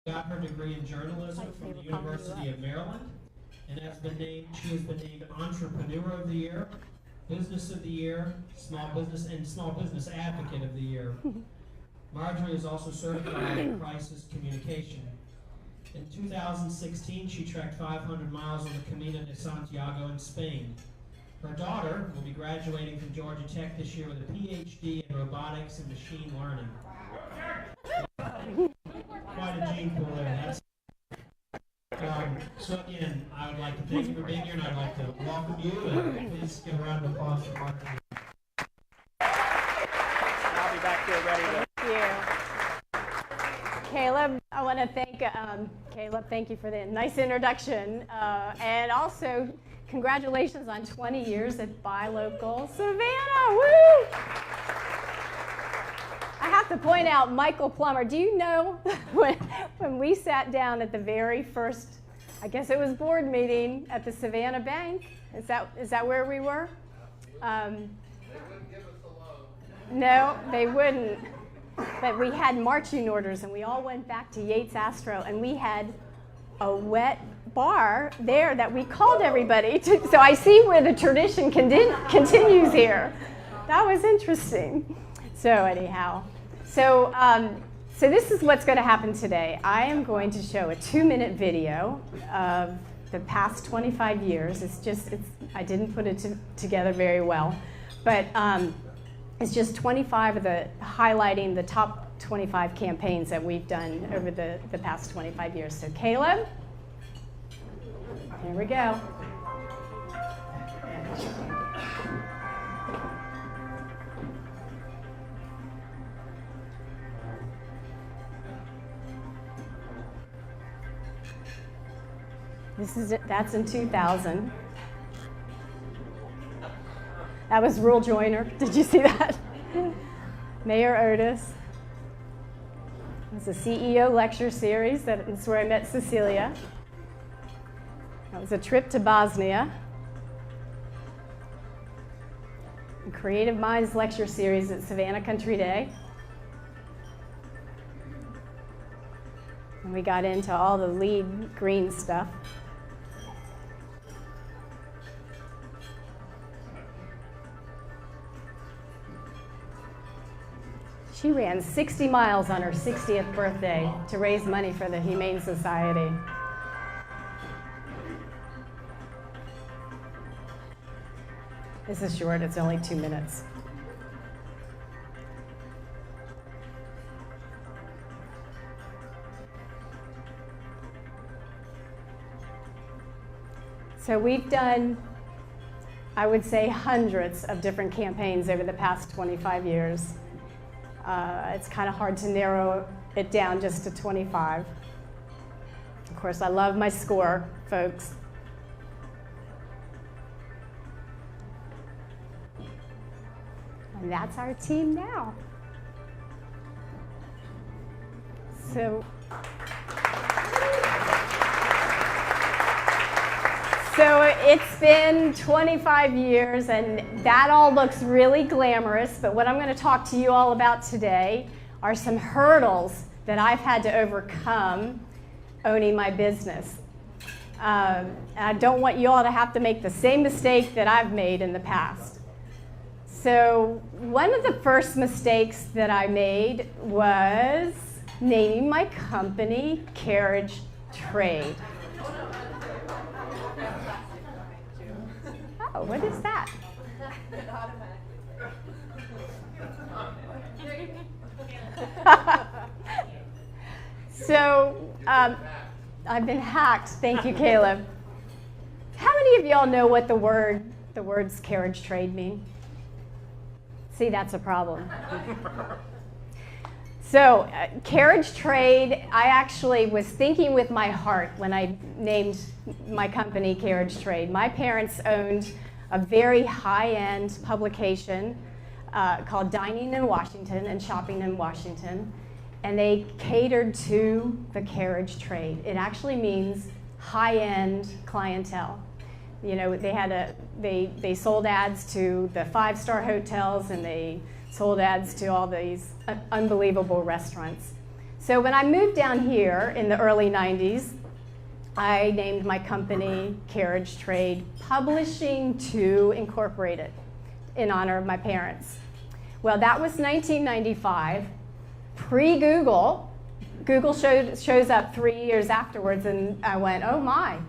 Got her degree in journalism from the University of Maryland, and she has been named Entrepreneur of the Year, Business of the Year, Small Business Advocate of the Year. Marjorie is also certified in crisis communication. In 2016, she trekked 500 miles on the Camino de Santiago in Spain. Her daughter will be graduating from Georgia Tech this year with a PhD in robotics and machine learning. Quite a gene pool there. So again, I would like to thank you for being here, and I'd like to welcome you, and please give a round of applause for Marjorie. I'll be back here ready to. Thank you. Caleb, I want to thank Caleb. Thank you for the nice introduction, and also congratulations on 20 years at Buy Local Savannah. Woo! I have to point out Michael Plummer. Do you know when we sat down at the very first, I guess it was board meeting at the Savannah Bank? Is that where we were? They wouldn't give us a loan. No, they wouldn't. But we had marching orders, and we all went back to Yates Astro, and we had a wet bar there that we called everybody to. So I see where the tradition continues here. That was interesting. So anyhow, so this is what's going to happen today. I am going to show a 2-minute video of the past 25 years. I didn't put it together very well, but it's just 25 of highlighting the top 25 campaigns that we've done over the past 25 years. So Caleb, here we go. That's in 2000. That was Rural Joyner. Did you see that? Mayor Otis. It was a CEO lecture series. That's where I met Cecilia. That was a trip to Bosnia. A Creative Minds lecture series at Savannah Country Day. And we got into all the lead green stuff. She ran 60 miles on her 60th birthday to raise money for the Humane Society. This is short, it's only 2 minutes. So we've done, I would say, hundreds of different campaigns over the past 25 years. It's kind of hard to narrow it down just to 25. Of course, I love my score, folks. And that's our team now. So it's been 25 years, and that all looks really glamorous, but what I'm going to talk to you all about today are some hurdles that I've had to overcome owning my business. I don't want you all to have to make the same mistake that I've made in the past. So one of the first mistakes that I made was naming my company Carriage Trade. Oh, what is that? So, I've been hacked. Thank you, Caleb. How many of y'all know what the words carriage trade mean? See, that's a problem. So, carriage trade, I actually was thinking with my heart when I named my company Carriage Trade. My parents owned a very high-end publication called Dining in Washington and Shopping in Washington, and they catered to the carriage trade. It actually means high-end clientele. You know, they sold ads to the 5-star hotels, and they sold ads to all these unbelievable restaurants. So when I moved down here in the early 90s, I named my company Carriage Trade Publishing 2 Incorporated in honor of my parents. Well, that was 1995, pre-Google. Google shows up 3 years afterwards, and I went, oh my,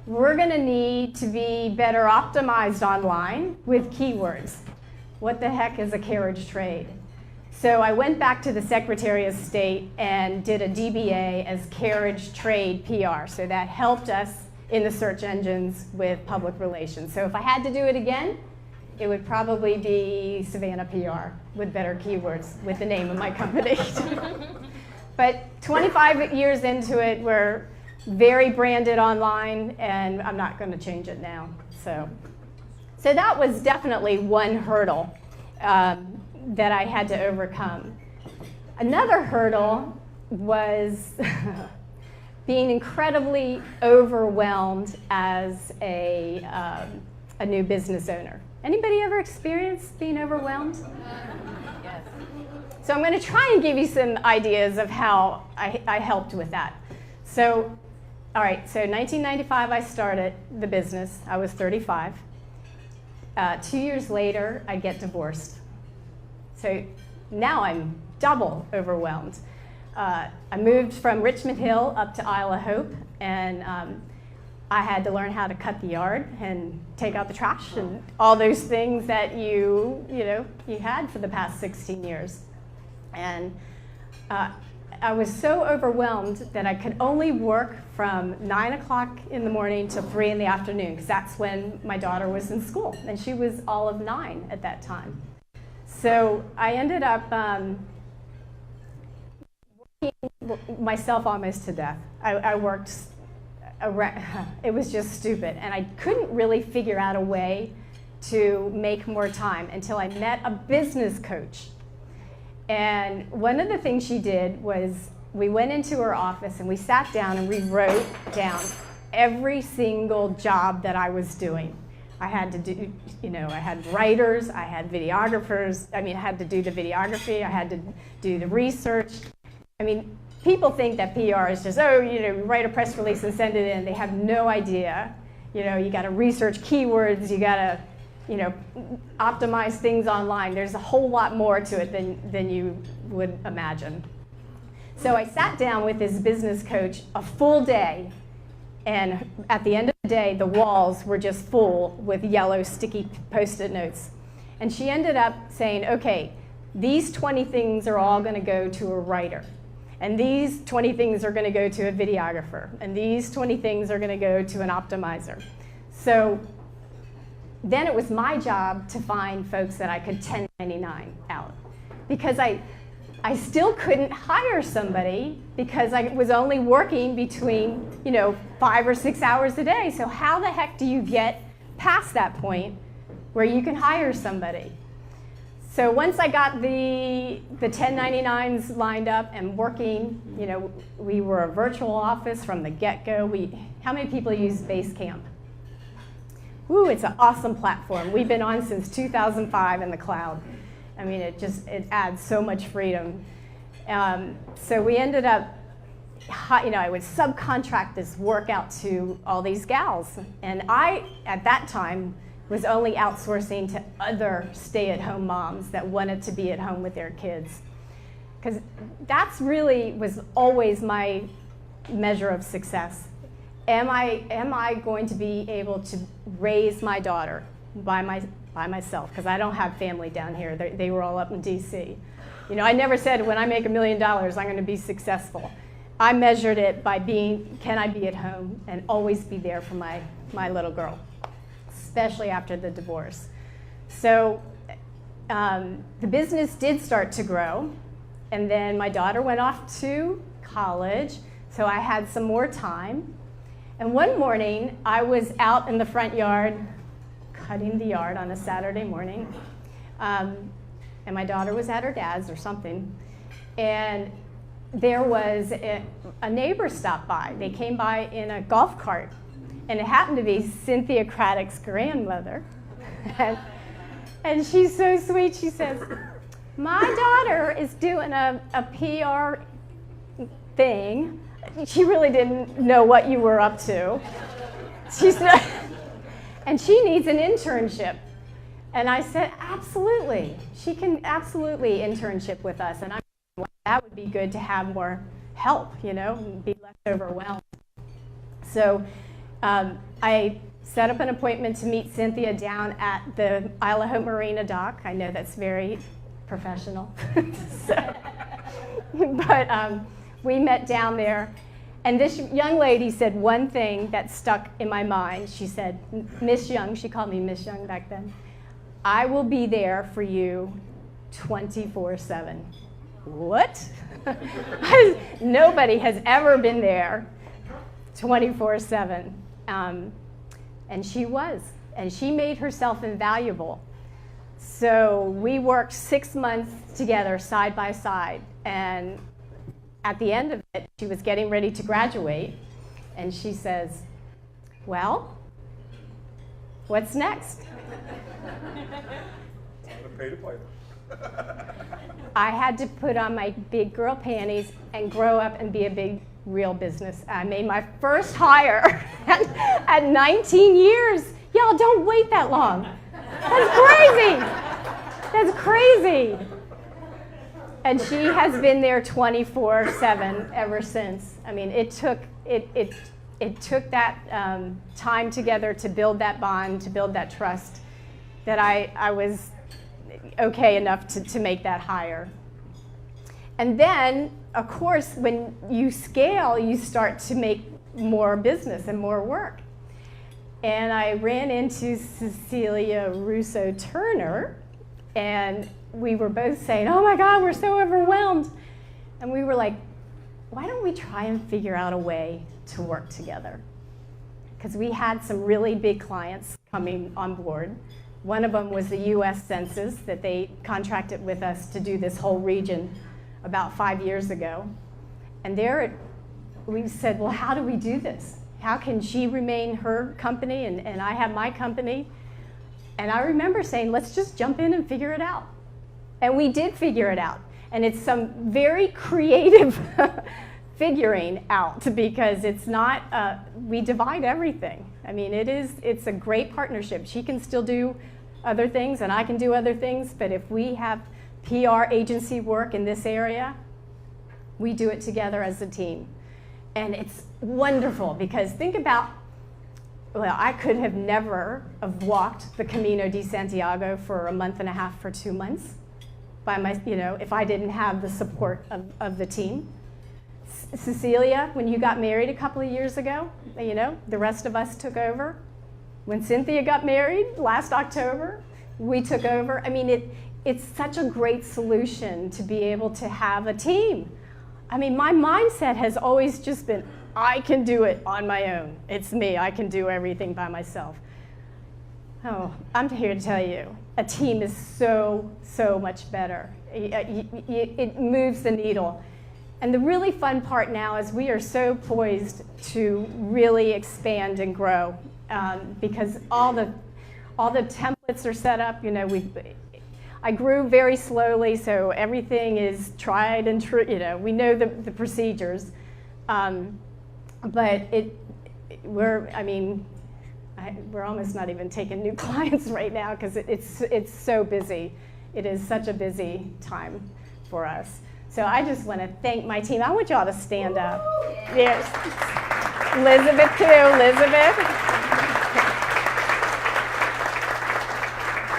we're going to need to be better optimized online with keywords. What the heck is a carriage trade? So I went back to the Secretary of State and did a DBA as Carriage Trade PR. So that helped us in the search engines with public relations. So if I had to do it again, it would probably be Savannah PR with better keywords with the name of my company. But 25 years into it, we're very branded online, and I'm not going to change it now. So that was definitely one hurdle that I had to overcome. Another hurdle was being incredibly overwhelmed as a new business owner. Anybody ever experienced being overwhelmed? Yes. So I'm going to try and give you some ideas of how I helped with that. So, all right, so 1995 I started the business. I was 35. 2 years later, I get divorced. So now I'm double overwhelmed. I moved from Richmond Hill up to Isle of Hope, and I had to learn how to cut the yard and take out the trash and all those things that you had for the past 16 years. And I was so overwhelmed that I could only work from 9 o'clock in the morning till 3 in the afternoon, because that's when my daughter was in school, and she was all of 9 at that time. So I ended up working myself almost to death. I worked, it was just stupid, and I couldn't really figure out a way to make more time until I met a business coach. And one of the things she did was we went into her office and we sat down and we wrote down every single job that I was doing. I had to do, I had writers, I had videographers. I had to do the videography, I had to do the research. People think that PR is just, write a press release and send it in. They have no idea. You got to research keywords, you got to, optimize things online. There's a whole lot more to it than you would imagine. So I sat down with this business coach a full day, and at the end of the day, the walls were just full with yellow sticky Post-it notes. And she ended up saying, okay, these 20 things are all going to go to a writer. And these 20 things are going to go to a videographer. And these 20 things are going to go to an optimizer. So then it was my job to find folks that I could 1099 out. Because I still couldn't hire somebody because I was only working between 5 or 6 hours a day. So how the heck do you get past that point where you can hire somebody? So once I got the 1099s lined up and working, we were a virtual office from the get-go. How many people use Basecamp? Woo, it's an awesome platform. We've been on since 2005 in the cloud. It adds so much freedom. So we ended up, I would subcontract this work out to all these gals. And I, at that time, was only outsourcing to other stay-at-home moms that wanted to be at home with their kids. Because that's really was always my measure of success. Am I going to be able to raise my daughter by myself? Because I don't have family down here. They were all up in DC. I never said when I make $1 million, I'm going to be successful. I measured it by can I be at home and always be there for my little girl, especially after the divorce. So the business did start to grow, and then my daughter went off to college, so I had some more time. And one morning, I was out in the front yard cutting the yard on a Saturday morning, and my daughter was at her dad's or something, and there was a neighbor stopped by. They came by in a golf cart, and it happened to be Cynthia Craddock's grandmother. And she's so sweet. She says, my daughter is doing a PR thing. She really didn't know what you were up to. She's not, and she needs an internship. And I said, absolutely. She can absolutely internship with us. And I thought, that would be good to have more help, and be less overwhelmed. So I set up an appointment to meet Cynthia down at the Isle of Hope Marina dock. I know that's very professional. But we met down there. And this young lady said one thing that stuck in my mind. She said, Miss Young, she called me Miss Young back then, I will be there for you 24/7. What? Nobody has ever been there 24/7. And she was. And she made herself invaluable. So we worked 6 months together side by side. And at the end of it, she was getting ready to graduate. And she says, well, what's next? Time to pay the piper. I had to put on my big girl panties and grow up and be a big real business. I made my first hire at 19 years. Y'all don't wait that long. That's crazy. That's crazy. And she has been there 24/7 ever since. I mean, it took that time together to build that bond, to build that trust, that I was okay enough to make that hire. And then, of course, when you scale, you start to make more business and more work. And I ran into Cecilia Russo Turner, and we were both saying, oh my God, we're so overwhelmed. And we were like, why don't we try and figure out a way to work together? Because we had some really big clients coming on board. One of them was the US Census, that they contracted with us to do this whole region about 5 years ago. And there we said, well, how do we do this? How can she remain her company and I have my company? And I remember saying, let's just jump in and figure it out. And we did figure it out. And it's some very creative figuring out, because it's not, we divide everything. I mean, it's a great partnership. She can still do other things and I can do other things, but if we have PR agency work in this area, we do it together as a team. And it's wonderful, because think about, well, I could have never have walked the Camino de Santiago for a month and a half, for 2 months, by my, if I didn't have the support of the team. Cecilia, when you got married a couple of years ago, the rest of us took over. When Cynthia got married last October, we took over. I mean, it's such a great solution to be able to have a team. I mean, my mindset has always just been, I can do it on my own. It's me. I can do everything by myself. Oh, I'm here to tell you, a team is so, so much better. It moves the needle. And the really fun part now is we are so poised to really expand and grow, because all the templates are set up. I grew very slowly, so everything is tried and true. We know the procedures, but we're almost not even taking new clients right now, because it's so busy. It is such a busy time for us. So I just want to thank my team. I want y'all to stand up. Yes, Elizabeth too. Elizabeth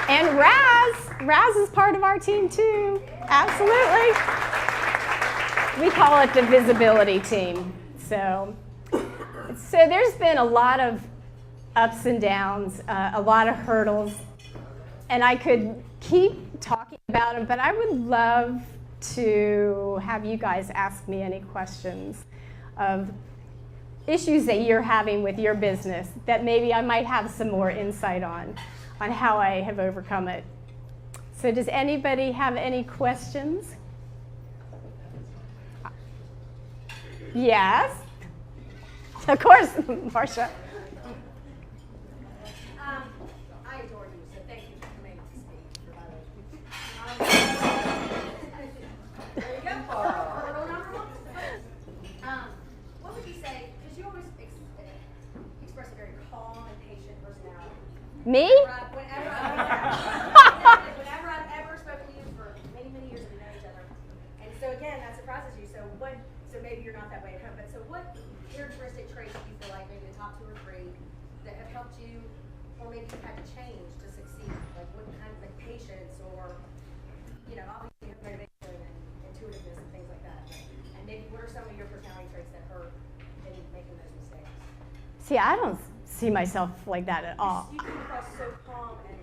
and Raz. Raz is part of our team too. Absolutely. We call it the visibility team. So there's been a lot of ups and downs, a lot of hurdles, and I could keep talking about them, but I would love to have you guys ask me any questions of issues that you're having with your business that maybe I might have some more insight on how I have overcome it. So does anybody have any questions? Yes? Of course, Marcia. I adore you, so thank you for coming to speak. There you go. Hurdle number one. because you always express a very calm and patient personality. Me? Whenever I've ever spoken to you for many, many years, we know each other. And so again, that surprises you. So maybe you're not that way at home, but so what characteristic traits do you feel like maybe the top 2 or 3 that have helped you, or maybe you've had to change to succeed? Like what kind of like patience, or, you know, obviously you have motivation and intuitiveness and things like that. And maybe what are some of your personality traits that hurt in making those mistakes? See, I don't see myself like that at all. You come across so calm and.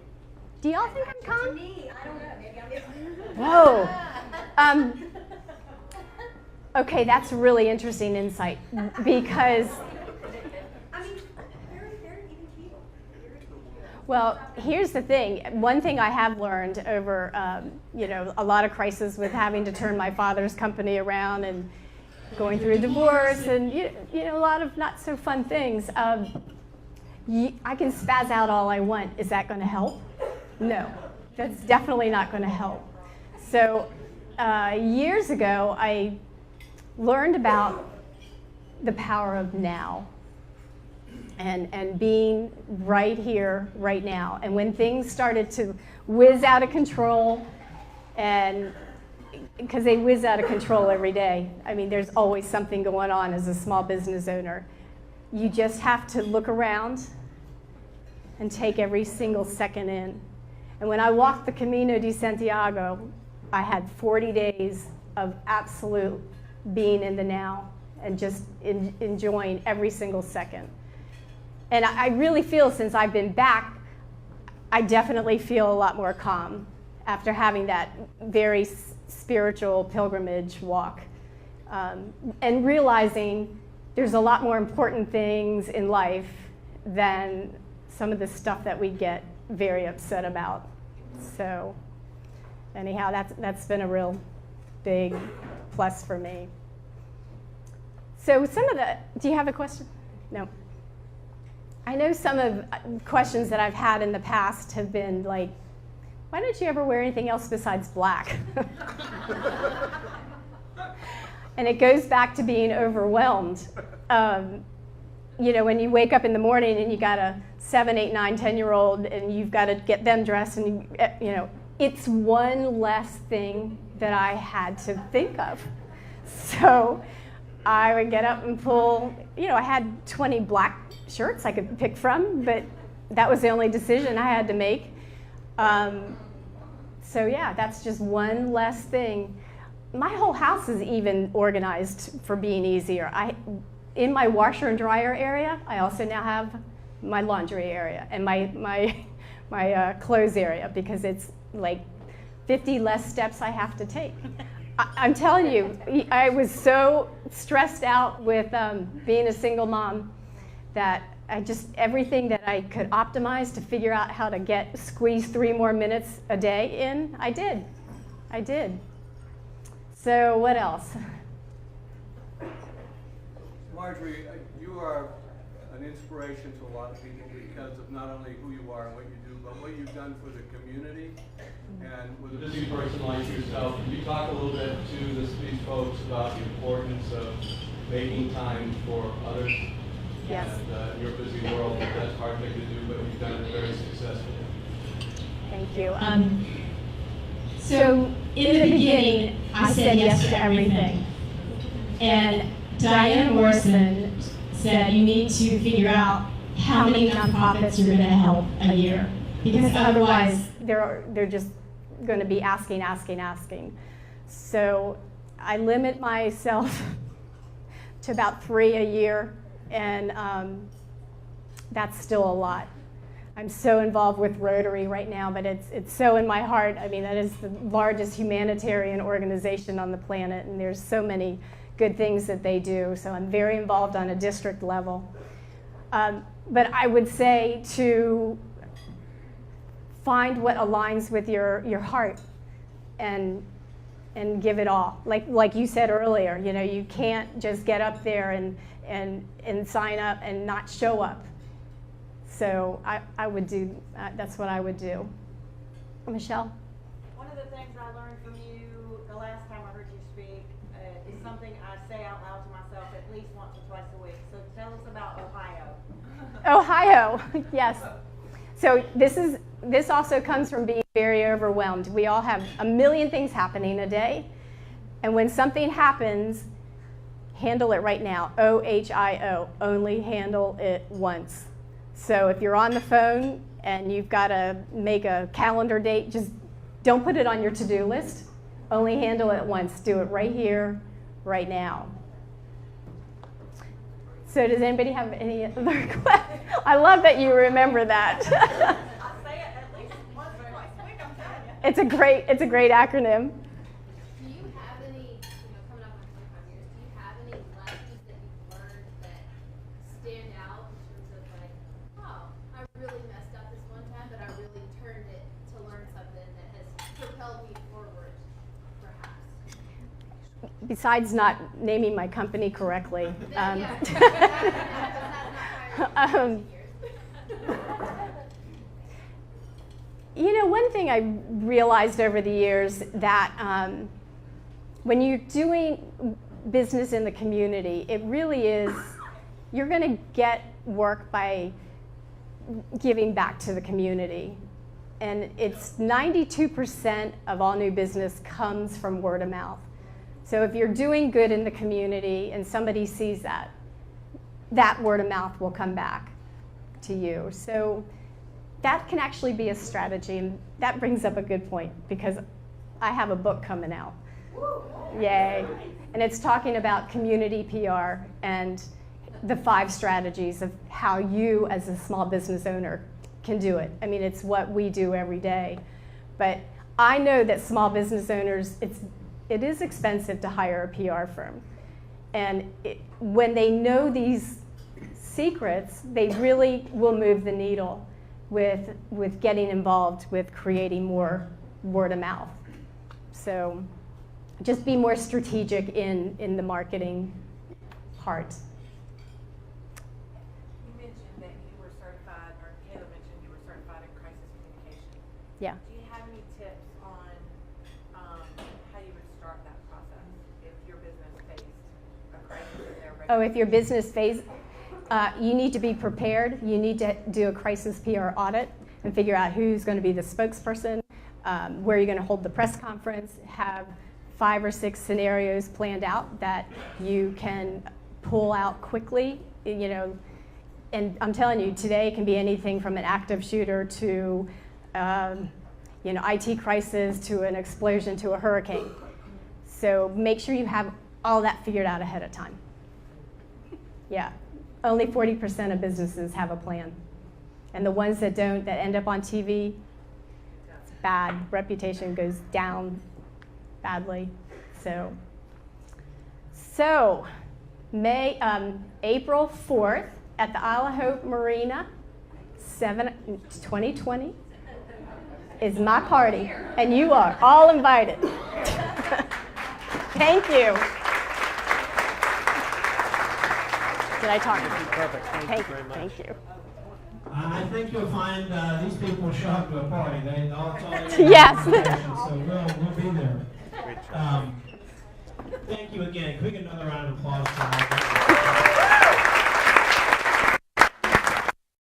Do y'all think I'm To calm? me, I don't know. Maybe I'm missing. Whoa. Okay, that's really interesting insight because, I mean, very, very even keel. well, here's the thing. One thing I have learned over, a lot of crisis with having to turn my father's company around and going through a divorce and, a lot of not so fun things. I can spaz out all I want. Is that going to help? No, that's definitely not going to help. So years ago, I learned about the power of now and being right here, right now. And when things started to whiz out of control, and because they whiz out of control every day, I mean, there's always something going on as a small business owner. You just have to look around and take every single second in. And when I walked the Camino de Santiago, I had 40 days of absolute being in the now and just enjoying every single second. And I really feel since I've been back, I definitely feel a lot more calm after having that very spiritual pilgrimage walk. And realizing there's a lot more important things in life than some of the stuff that we get very upset about. So anyhow, that's been a real big plus for me. So do you have a question? No. I know some of questions that I've had in the past have been like, why don't you ever wear anything else besides black? And it goes back to being overwhelmed. When you wake up in the morning and you got a 7, 8, 9, 10-year-old and you've got to get them dressed and, it's one less thing that I had to think of. So I would get up and pull, I had 20 black shirts I could pick from, but that was the only decision I had to make. So yeah, that's just one less thing. My whole house is even organized for being easier. In my washer and dryer area, I also now have my laundry area and my clothes area, because it's like 50 less steps I have to take. I'm telling you, I was so stressed out with being a single mom that everything that I could optimize to figure out how to squeeze 3 more minutes a day in, I did. So what else? Marjorie, you are an inspiration to a lot of people because of not only who you are and what you do, but what you've done for the community. And with a busy person like yourself, can you talk a little bit to these folks about the importance of making time for others? Yes. And your busy world, that's a hard thing to do, but you've done it very successfully. Thank you. So in the beginning, I said yes to everything. And Diane Morrison said you need to figure out how many nonprofits you're going to help a year, because otherwise they're just going to be asking. So I limit myself to about 3 a year, and that's still a lot. I'm so involved with Rotary right now, but it's so in my heart. I mean, that is the largest humanitarian organization on the planet, and there's so many good things that they do. So I'm very involved on a district level. But I would say to find what aligns with your heart and give it all. Like you said earlier, you can't just get up there and sign up and not show up. So I would do, that's what I would do. Michelle? One of the things I learned from you the last time I heard you speak is something I say out loud to myself at least once or twice a week. So tell us about Ohio. Ohio, yes. So this also comes from being very overwhelmed. We all have a million things happening a day, and when something happens, handle it right now. OHIO, only handle it once. So if you're on the phone and you've got to make a calendar date, just don't put it on your to-do list. Only handle it once. Do it right here, right now. So does anybody have any other questions? I love that you remember that. I say it at least once or twice a week, I'm telling you. It's a great acronym. Do you have any, coming up on 25 years, do you have any lessons that you've learned that stand out in terms of like, oh, I really messed up this one time, but I really turned it to learn something that has propelled me forward, perhaps? Besides not naming my company correctly. One thing I realized over the years that when you're doing business in the community, it really is, you're going to get work by giving back to the community. And it's 92% of all new business comes from word of mouth. So if you're doing good in the community and somebody sees that, that word of mouth will come back to you. So that can actually be a strategy, and that brings up a good point because I have a book coming out. Yay. And it's talking about community PR and the 5 strategies of how you as a small business owner can do it. I mean, it's what we do every day. But I know that small business owners, it is expensive to hire a PR firm. And when they know these secrets, they really will move the needle with getting involved with creating more word of mouth. So just be more strategic in the marketing part. You mentioned that you were certified, or Taylor mentioned you were certified in crisis communication. Yeah. Do you have any tips on how you would start that process if your business faced a crisis in their Oh, if your business phase, you need to be prepared. You need to do a crisis PR audit and figure out who's going to be the spokesperson, where you're going to hold the press conference, have 5 or 6 scenarios planned out that you can pull out quickly. And I'm telling you, today it can be anything from an active shooter to IT crisis to an explosion to a hurricane. So make sure you have all that figured out ahead of time. Yeah. Only 40% of businesses have a plan. And the ones that don't, that end up on TV, it's bad. Reputation goes down badly. So April 4th at the Isle of Hope Marina, 2020, is my party. And you are all invited. Thank you. Did I talk? Perfect. Thank you very much. Thank you. I think you'll find these people will show up to a party. They all Yes. So we'll be there. Thank you again. Can we get another round of applause for that?